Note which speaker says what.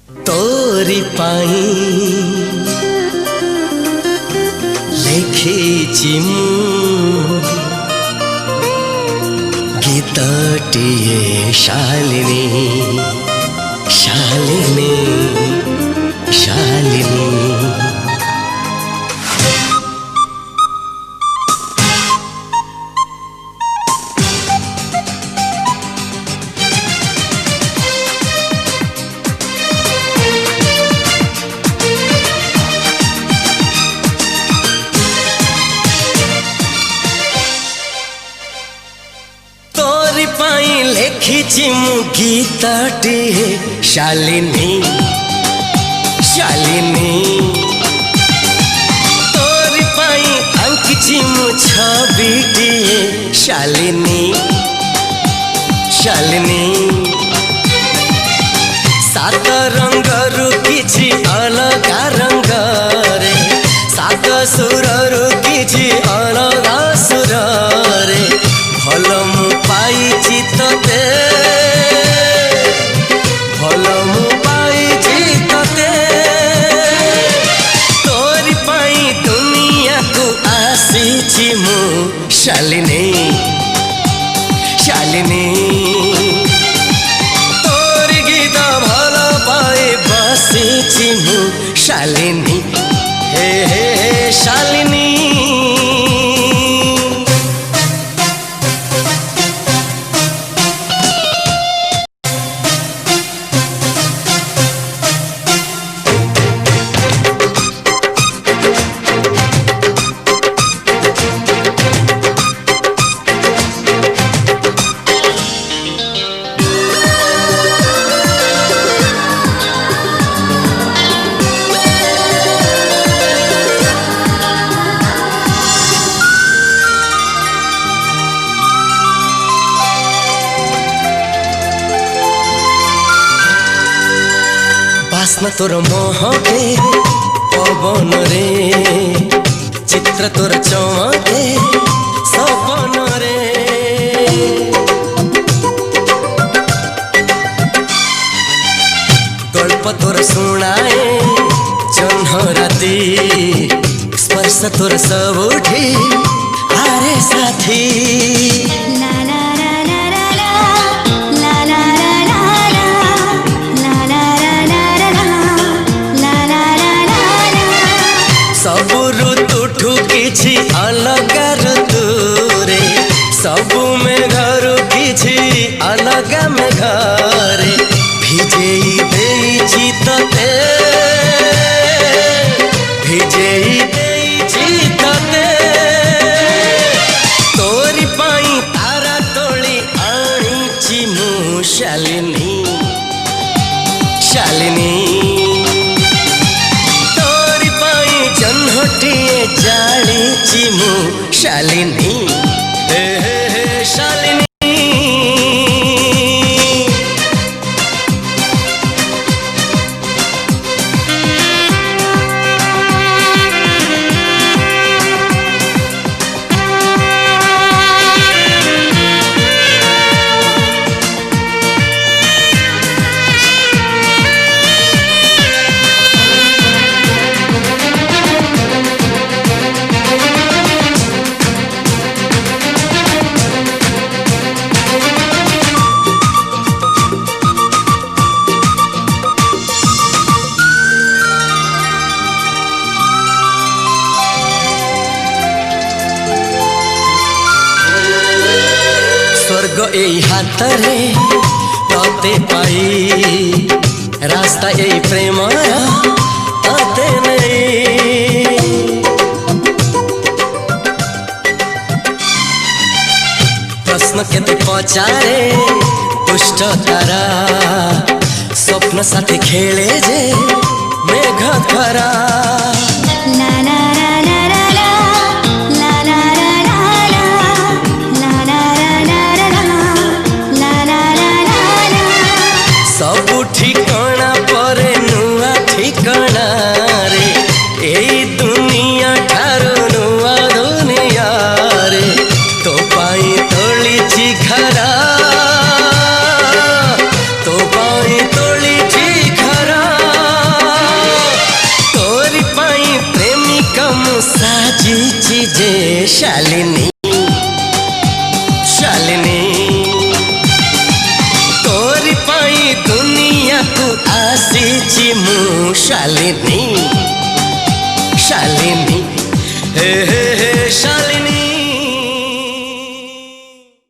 Speaker 1: तोरी पाई लिखिछि मु गीतटिए शालिनी शालिनी शालिनी। लिखिछि मु गीतटिए शालिनी शालिनी। तोरी पाई आंकिछि मु छबिटिए शालिनी शालिनी। सात रंगरु किछि अलगा रंग रे, सात सुररु किछि अलगा सुर रे। भल मु पाइछि तते, भल मु पाइछि तते। तोरी पाई दुनिया को आसीछि मु शालिनी शालिनी। तोरी गीत भल पाई बसिछि मु शालिनी हे हे हे शालिनी। बास्ना तोर महके पवन रे, चित्र तोर चमके सपन रे। गल्प तोर सुनाए जह्न राति, स्पर्श तोर सबुठी आरे साथी। सबु ऋतु किछि अलगा ऋतु रे, सबु मेघरु किछि अलगा मेघ रे। भिजेई देइछि तते, भिजेई देइछि तते। तोरी पाई तारा तोली आनिछि मु शालिनी शालिनी। जन्हटिए जालिछि मु शालिनी हे हे हे शालिनी। स्वर्ग एई हाथ रे तते पाई, रास्ता एई प्रेम तते नहीं। प्रश्न केते पचारे दुष्ट तारा, स्वप्न साथी खेले जे मेघ खरा। सबु ठिकाना परे नुआ ठिकाना रे, एई दुनिया ठारो नुआ दुनिया रे। तो पाई तोलिछि घरा, तो पाई तोलिछि घरा। ଆସିଛି ଯେ ଶାଲିନୀ ଶାଲିନୀ तोरी पाई दुनिया को आसीची मु शालिनी।